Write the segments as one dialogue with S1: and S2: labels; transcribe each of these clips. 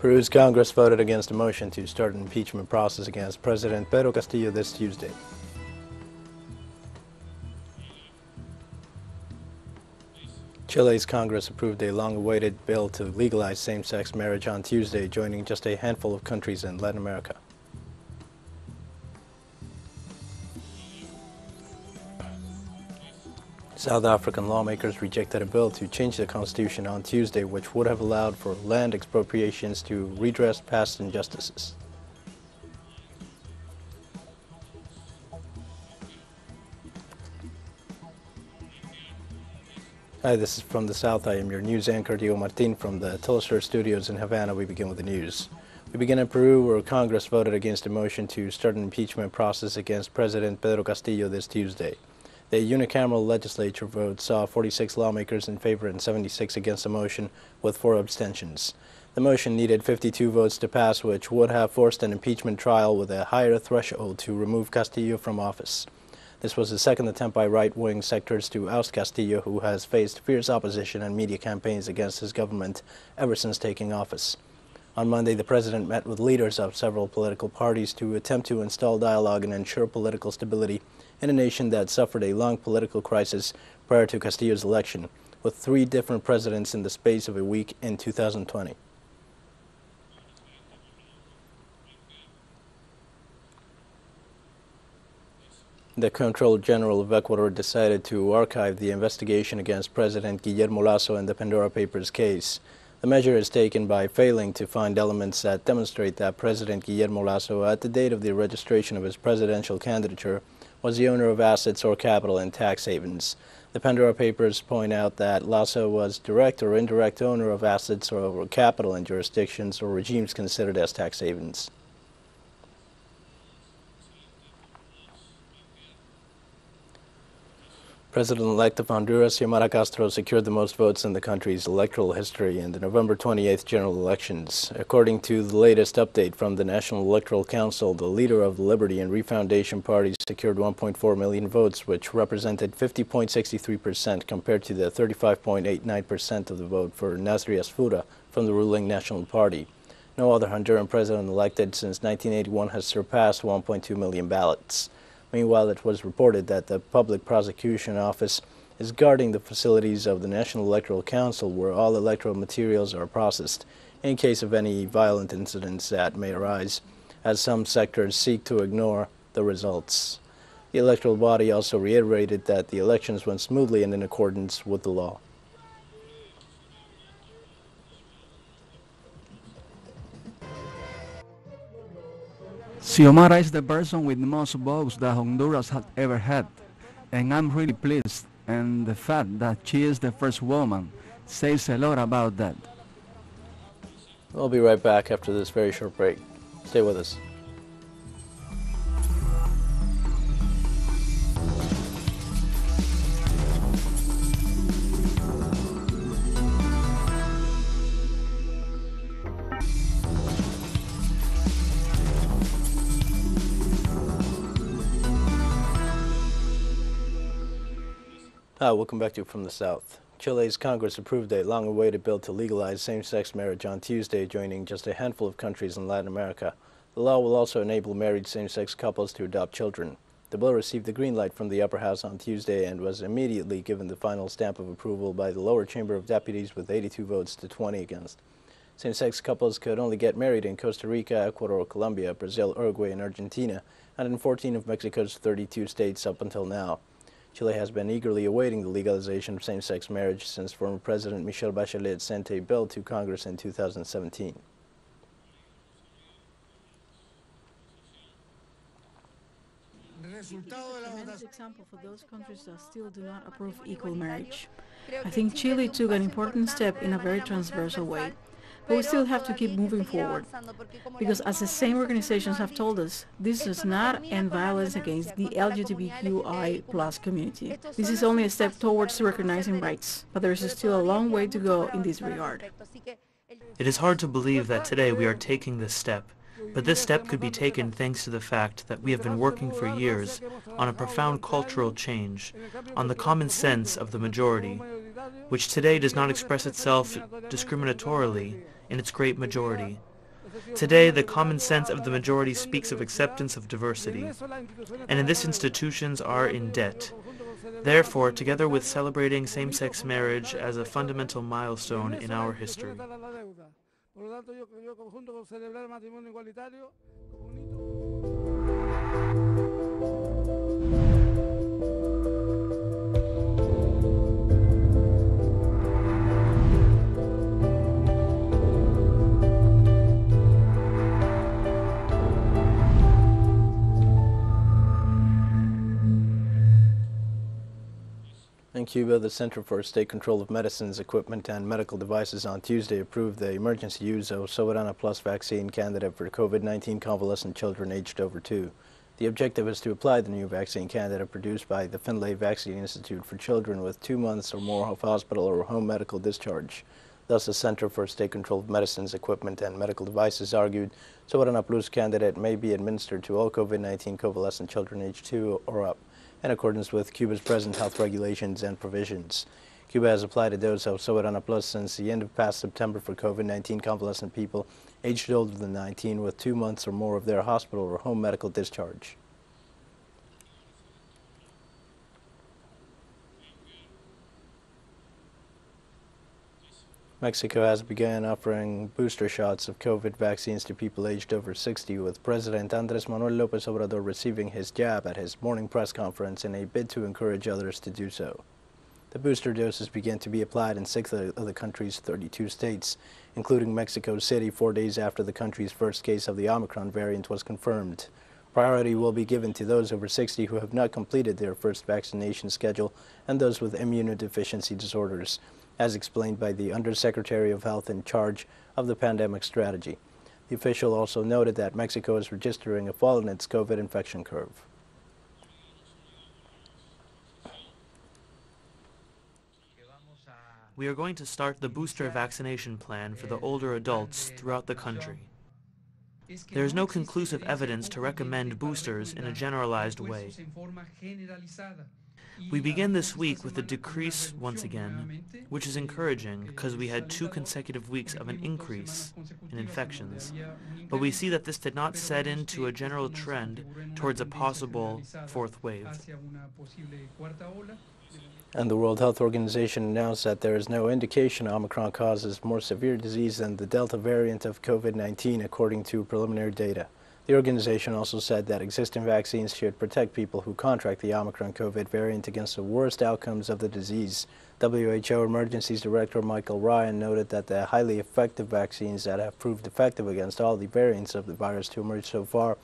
S1: Peru's Congress voted against a motion to start an impeachment process against President Pedro Castillo this Tuesday. Chile's Congress approved a long-awaited bill to legalize same-sex marriage on Tuesday, joining just a handful of countries in Latin America. South African lawmakers rejected a bill to change the constitution on Tuesday, which would have allowed for land expropriations to redress past injustices. Hi, this is From the South. I am your news anchor, Diego Martin, from the TeleSUR studios in Havana. We begin with the news. We begin in Peru, where Congress voted against a motion to start an impeachment process against President Pedro Castillo this Tuesday. The unicameral legislature vote saw 46 lawmakers in favor and 76 against the motion, with 4 abstentions. The motion needed 52 votes to pass, which would have forced an impeachment trial with a higher threshold to remove Castillo from office. This was the second attempt by right-wing sectors to oust Castillo, who has faced fierce opposition and media campaigns against his government ever since taking office. On Monday, the president met with leaders of several political parties to attempt to install dialogue and ensure political stability in a nation that suffered a long political crisis prior to Castillo's election, with 3 different presidents in the space of a week in 2020. The Control General of Ecuador decided to archive the investigation against President Guillermo Lasso in the Pandora Papers case. The measure is taken by failing to find elements that demonstrate that President Guillermo Lasso, at the date of the registration of his presidential candidature, was the owner of assets or capital in tax havens. The Pandora Papers point out that Lasso was direct or indirect owner of assets or capital in jurisdictions or regimes considered as tax havens. President-elect of Honduras, Xiomara Castro, secured the most votes in the country's electoral history in the November 28th general elections. According to the latest update from the National Electoral Council, the leader of the Liberty and Refoundation parties secured 1.4 million votes, which represented 50.63% compared to the 35.89% of the vote for Nasri Asfura from the ruling National Party. No other Honduran president elected since 1981 has surpassed 1.2 million ballots. Meanwhile, it was reported that the Public Prosecution Office is guarding the facilities of the National Electoral Council, where all electoral materials are processed in case of any violent incidents that may arise, as some sectors seek to ignore the results. The electoral body also reiterated that the elections went smoothly and in accordance with the law.
S2: Xiomara is the person with the most votes that Honduras had ever had, and I'm really pleased, and the fact that she is the first woman says a lot about that.
S1: We'll be right back after this very short break. Stay with us. Hi, welcome back to From the South. Chile's Congress approved a long-awaited bill to legalize same-sex marriage on Tuesday, joining just a handful of countries in Latin America. The law will also enable married same-sex couples to adopt children. The bill received the green light from the upper house on Tuesday and was immediately given the final stamp of approval by the lower chamber of deputies with 82 votes to 20 against. Same-sex couples could only get married in Costa Rica, Ecuador, Colombia, Brazil, Uruguay, and Argentina, and in 14 of Mexico's 32 states up until now. Chile has been eagerly awaiting the legalization of same-sex marriage since former President Michelle Bachelet sent a bill to Congress in 2017.
S3: Tremendous example for those countries that still do not approve equal marriage. I think Chile took an important step in a very transversal way. But we still have to keep moving forward, because as the same organizations have told us, this does not end violence against the LGBTQI+ community. This is only a step towards recognizing rights, but there is still a long way to go in this regard.
S4: It is hard to believe that today we are taking this step, but this step could be taken thanks to the fact that we have been working for years on a profound cultural change, on the common sense of the majority, which today does not express itself discriminatorily in its great majority. Today, the common sense of the majority speaks of acceptance of diversity, and in this institutions are in debt. Therefore, together with celebrating same-sex marriage as a fundamental milestone in our history,
S1: In Cuba, the Center for State Control of Medicines, Equipment, and Medical Devices on Tuesday approved the emergency use of Soberana Plus vaccine candidate for COVID-19 convalescent children aged over 2. The objective is to apply the new vaccine candidate produced by the Finlay Vaccine Institute for children with 2 months or more of hospital or home medical discharge. Thus, the Center for State Control of Medicines, Equipment, and Medical Devices argued Soberana Plus candidate may be administered to all COVID-19 convalescent children aged 2 or up, in accordance with Cuba's present health regulations and provisions. Cuba has applied a dose of Soberana Plus since the end of past September for COVID-19 convalescent people aged older than 19 with 2 months or more of their hospital or home medical discharge. Mexico has begun offering booster shots of COVID vaccines to people aged over 60, with President Andrés Manuel López Obrador receiving his jab at his morning press conference in a bid to encourage others to do so. The booster doses began to be applied in 6 of the country's 32 states, including Mexico City, 4 days after the country's first case of the Omicron variant was confirmed. Priority will be given to those over 60 who have not completed their first vaccination schedule and those with immunodeficiency disorders, as explained by the Undersecretary of Health in charge of the pandemic strategy. The official also noted that Mexico is registering a fall in its COVID infection curve.
S4: we are going to start the booster vaccination plan for the older adults throughout the country. There is no conclusive evidence to recommend boosters in a generalized way. We begin this week with a decrease once again, which is encouraging because we had 2 consecutive weeks of an increase in infections, but we see that this did not set into a general trend towards a possible 4th wave.
S1: And the World Health Organization announced that there is no indication Omicron causes more severe disease than the Delta variant of COVID-19, according to preliminary data. The organization also said that existing vaccines should protect people who contract the Omicron COVID variant against the worst outcomes of the disease. WHO Emergencies Director Michael Ryan noted that the highly effective vaccines that have proved effective against all the variants of the virus to emerge so far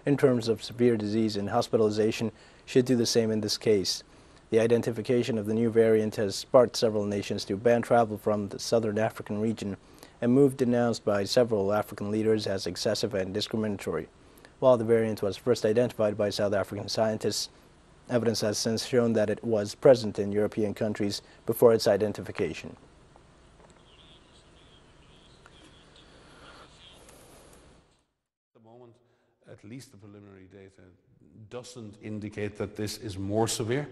S1: in terms of severe disease and hospitalization should do the same in this case. The identification of the new variant has sparked several nations to ban travel from the southern African region, a move denounced by several African leaders as excessive and discriminatory. While the variant was first identified by South African scientists, evidence has since shown that it was present in European countries before its identification.
S5: At the moment, at least the preliminary data doesn't indicate that this is more severe.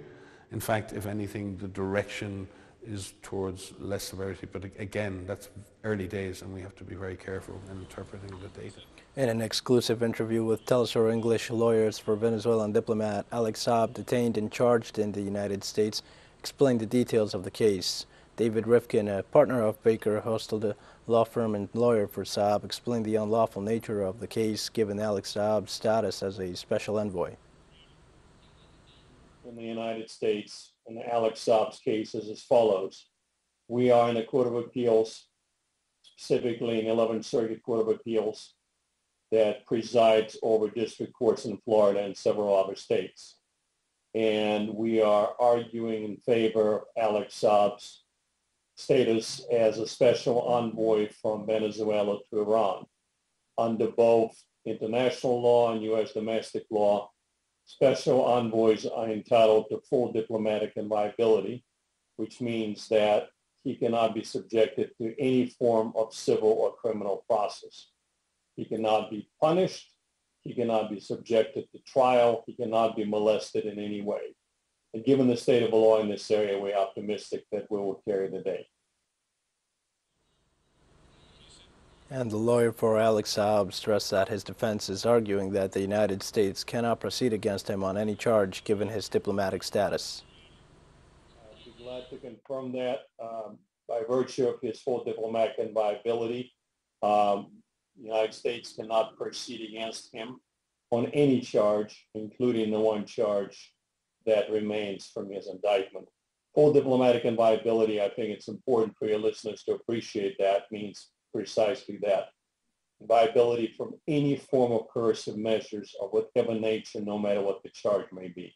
S5: In fact, if anything, the direction is towards less severity. But again, that's early days and we have to be very careful in interpreting the data.
S1: In an exclusive interview with TeleSUR English, lawyers for Venezuelan diplomat Alex Saab, detained and charged in the United States, explained the details of the case. David Rifkin, a partner of Baker Hostel, the law firm and lawyer for Saab, explained the unlawful nature of the case given Alex Saab's status as a special envoy.
S6: In the United States, in Alex Saab's case is as follows. We are in a Court of Appeals, specifically an 11th Circuit Court of Appeals, that presides over district courts in Florida and several other states. And we are arguing in favor of Alex Saab's status as a special envoy from Venezuela to Iran. Under both international law and U.S. domestic law, special envoys are entitled to full diplomatic inviolability, which means that he cannot be subjected to any form of civil or criminal process. He cannot be punished. He cannot be subjected to trial. He cannot be molested in any way. And given the state of the law in this area, we're optimistic that we will carry the day.
S1: And the lawyer for Alex Saab stressed that his defense is arguing that the United States cannot proceed against him on any charge given his diplomatic status.
S6: I'd be glad to confirm that. By virtue of his full diplomatic inviolability, the United States cannot proceed against him on any charge, including the one charge that remains from his indictment. Full diplomatic inviolability, I think it's important for your listeners to appreciate that, means precisely that. Inviolability from any form of coercive measures of whatever nature, no matter what the charge may be.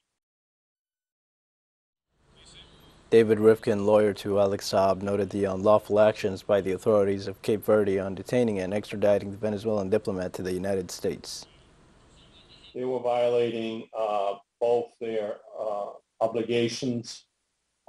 S1: David Rifkin, lawyer to Alex Saab, noted the unlawful actions by the authorities of Cape Verde on detaining and extraditing the Venezuelan diplomat to the United States.
S6: They were violating both their obligations.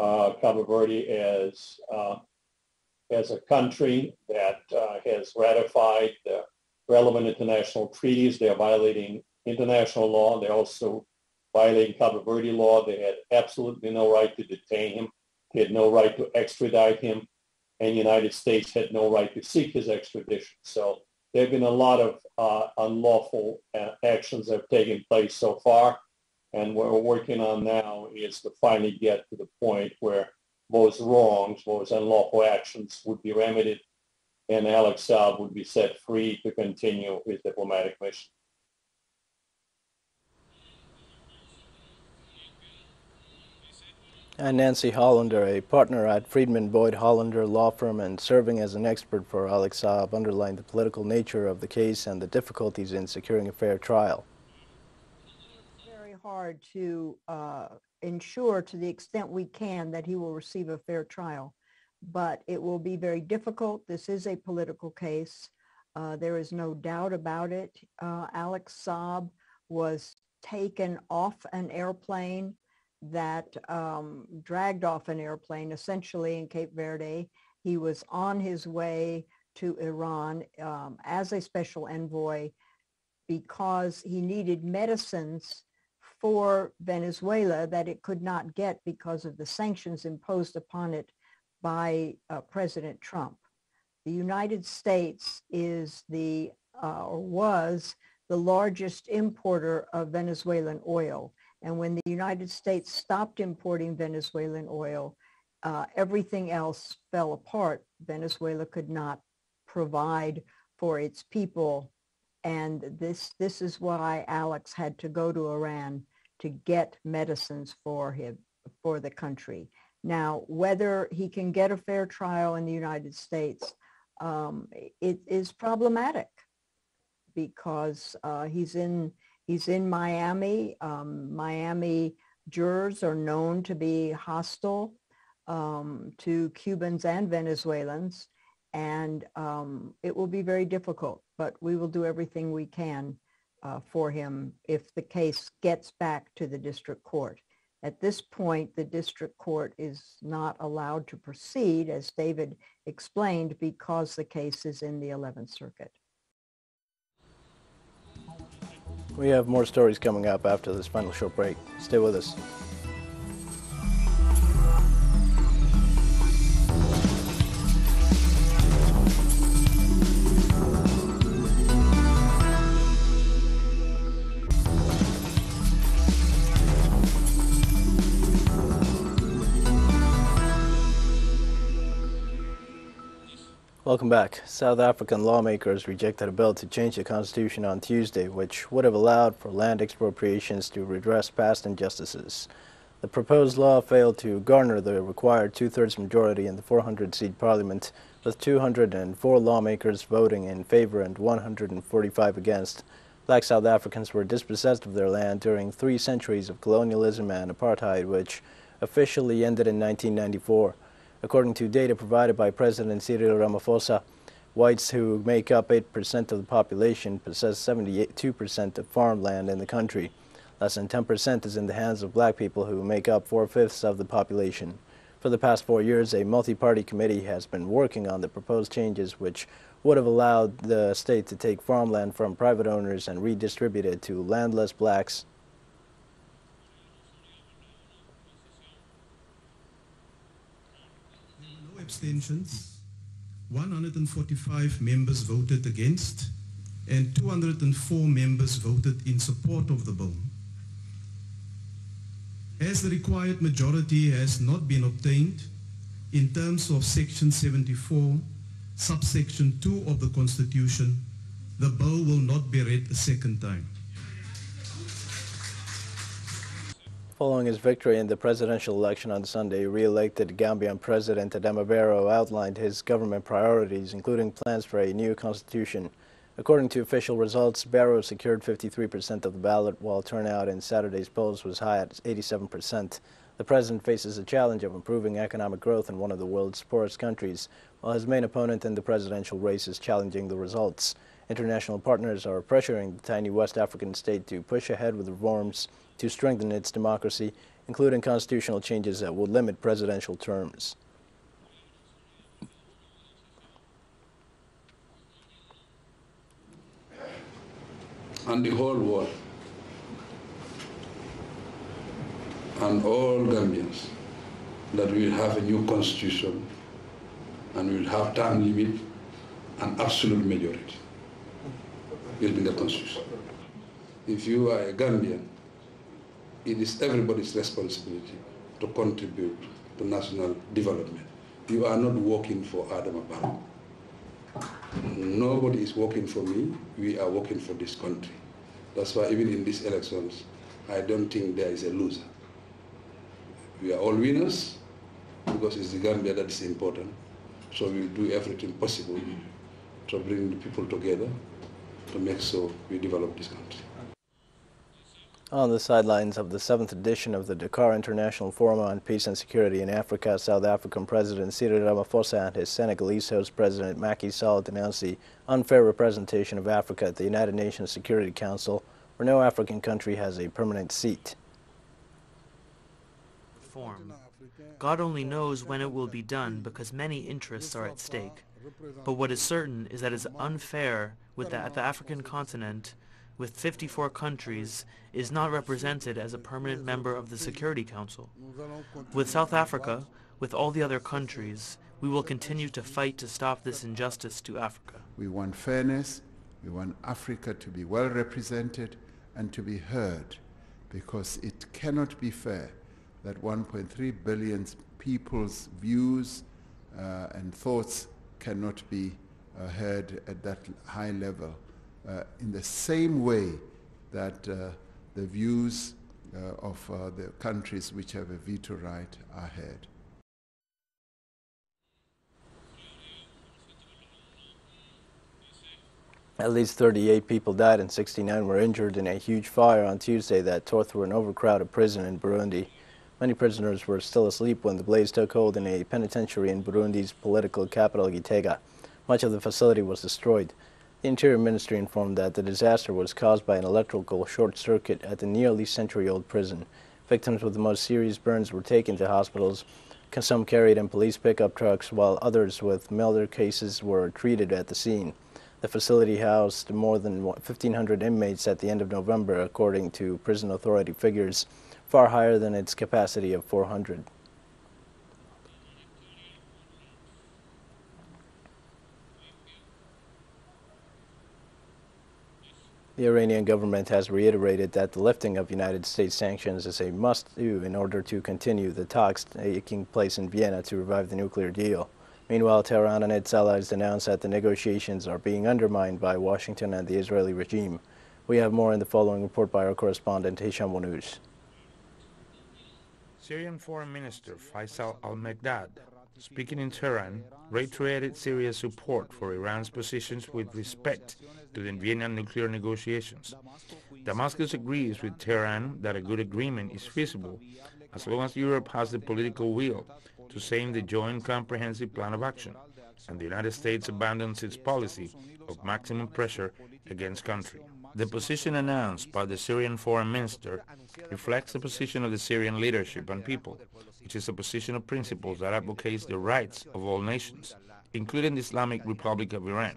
S6: Cabo Verde as a country that has ratified the relevant international treaties. They're violating international law. They're also violating Cabo Verde law. They had absolutely no right to detain him. They had no right to extradite him. And the United States had no right to seek his extradition. So there have been a lot of unlawful actions that have taken place so far. And what we're working on now is to finally get to the point where those wrongs, those unlawful actions would be remedied, and Alex Saab would be set free to continue his diplomatic mission.
S1: And Nancy Hollander, a partner at Friedman Boyd Hollander law firm and serving as an expert for Alex Saab, underlined the political nature of the case and the difficulties in securing a fair trial.
S7: It's very hard to ensure to the extent we can that he will receive a fair trial, but it will be very difficult. This is a political case. There is no doubt about it. Alex Saab was taken off an airplane that dragged off an airplane essentially in Cape Verde. He was on his way to Iran as a special envoy because he needed medicines for Venezuela that it could not get because of the sanctions imposed upon it by President Trump. The United States is or was the largest importer of Venezuelan oil. And when the United States stopped importing Venezuelan oil, everything else fell apart. Venezuela could not provide for its people. And this is why Alex had to go to Iran to get medicines for the country. Now, whether he can get a fair trial in the United States, it is problematic because he's in Miami. Miami jurors are known to be hostile to Cubans and Venezuelans, and it will be very difficult, but we will do everything we can for him if the case gets back to the district court. At this point, the district court is not allowed to proceed, as David explained, because the case is in the 11th Circuit.
S1: We have more stories coming up after this final short break. Stay with us. Welcome back. South African lawmakers rejected a bill to change the constitution on Tuesday, which would have allowed for land expropriations to redress past injustices. The proposed law failed to garner the required two-thirds majority in the 400-seat parliament, with 204 lawmakers voting in favor and 145 against. Black South Africans were dispossessed of their land during 3 centuries of colonialism and apartheid, which officially ended in 1994. According to data provided by President Cyril Ramaphosa, whites who make up 8% of the population possess 72% of farmland in the country. Less than 10% is in the hands of black people, who make up 4/5 of the population. For the past 4 years, a multi-party committee has been working on the proposed changes, which would have allowed the state to take farmland from private owners and redistribute it to landless blacks.
S8: Abstentions. 145 members voted against, and 204 members voted in support of the bill. As the required majority has not been obtained, in terms of Section 74, subsection 2 of the Constitution, the bill will not be read a second time.
S1: Following his victory in the presidential election on Sunday, re-elected Gambian President Adama Barrow outlined his government priorities, including plans for a new constitution. According to official results, Barrow secured 53% of the ballot, while turnout in Saturday's polls was high at 87%. The president faces a challenge of improving economic growth in one of the world's poorest countries, while his main opponent in the presidential race is challenging the results. International partners are pressuring the tiny West African state to push ahead with reforms to strengthen its democracy, including constitutional changes that would limit presidential terms.
S9: And the whole world, and all Gambians, that we will have a new constitution, and we will have term limit and absolute majority will be the constitution. If you are a Gambian, it is everybody's responsibility to contribute to national development. You are not working for Adama Barrow. Nobody is working for me. We are working for this country. That's why even in these elections, I don't think there is a loser. We are all winners because it's the Gambia that is important. So we will do everything possible to bring the people together to make sure we develop this country.
S1: On the sidelines of the 7th edition of the Dakar International Forum on Peace and Security in Africa, South African President Cyril Ramaphosa and his Senegalese host President Macky Sall denounced the unfair representation of Africa at the United Nations Security Council, where no African country has a permanent seat.
S4: God only knows when it will be done because many interests are at stake. But what is certain is that it's unfair that the African continent, with 54 countries, is not represented as a permanent member of the Security Council. With South Africa, with all the other countries, we will continue to fight to stop this injustice to Africa.
S10: We want fairness, we want Africa to be well represented and to be heard, because it cannot be fair that 1.3 billion people's views and thoughts cannot be heard at that high level. In the same way that the views of the countries which have a veto right are heard.
S1: At least 38 people died and 69 were injured in a huge fire on Tuesday that tore through an overcrowded prison in Burundi. Many prisoners were still asleep when the blaze took hold in a penitentiary in Burundi's political capital, Gitega. Much of the facility was destroyed. The Interior Ministry informed that the disaster was caused by an electrical short circuit at the nearly century-old prison. Victims with the most serious burns were taken to hospitals, some carried in police pickup trucks, while others with milder cases were treated at the scene. The facility housed more than 1,500 inmates at the end of November, according to prison authority figures, far higher than its capacity of 400. The Iranian government has reiterated that the lifting of United States sanctions is a must-do in order to continue the talks taking place in Vienna to revive the nuclear deal. Meanwhile, Tehran and its allies announced that the negotiations are being undermined by Washington and the Israeli regime. We have more in the following report by our correspondent Hisham Wanous.
S11: Syrian Foreign Minister Faisal al-Mekdad, speaking in Tehran, reiterated Syria's support for Iran's positions with respect to the Vienna nuclear negotiations. Damascus agrees with Tehran that a good agreement is feasible as long as Europe has the political will to sign the Joint Comprehensive Plan of Action and the United States abandons its policy of maximum pressure against country. The position announced by the Syrian Foreign Minister reflects the position of the Syrian leadership and people, which is a position of principles that advocates the rights of all nations, including the Islamic Republic of Iran,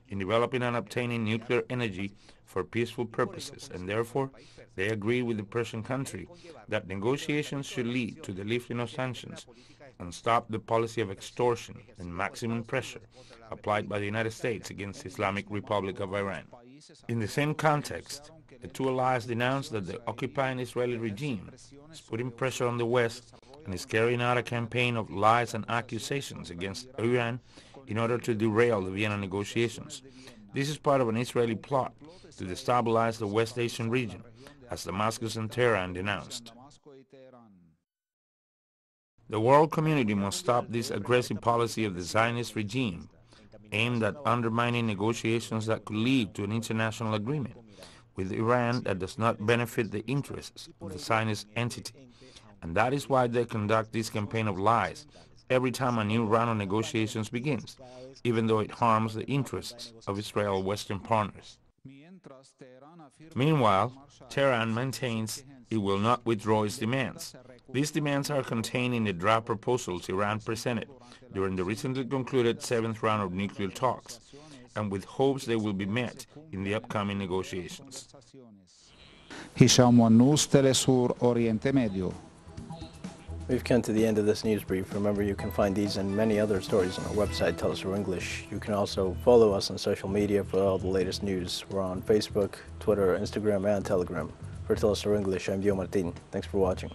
S11: in developing and obtaining nuclear energy for peaceful purposes, and therefore they agree with the Persian country that negotiations should lead to the lifting of sanctions and stop the policy of extortion and maximum pressure applied by the United States against the Islamic Republic of Iran. In the same context, the two allies denounced that the occupying Israeli regime is putting pressure on the West and is carrying out a campaign of lies and accusations against Iran in order to derail the Vienna negotiations. This is part of an Israeli plot to destabilize the West Asian region, as Damascus and Tehran denounced. The world community must stop this aggressive policy of the Zionist regime aimed at undermining negotiations that could lead to an international agreement with Iran that does not benefit the interests of the Zionist entity. And that is why they conduct this campaign of lies every time a new round of negotiations begins, even though it harms the interests of Israel's Western partners. Meanwhile, Tehran maintains it will not withdraw its demands. These demands are contained in the draft proposals Iran presented during the recently concluded 7th round of nuclear talks, and with hopes they will be met in the upcoming negotiations.
S12: Hisham News, TeleSUR, Oriente Medio.
S1: We've come to the end of this news brief. Remember, you can find these and many other stories on our website, TeleSUR English. You can also follow us on social media for all the latest news. We're on Facebook, Twitter, Instagram, and Telegram. For TeleSUR English, I'm Dio Martin. Thanks for watching.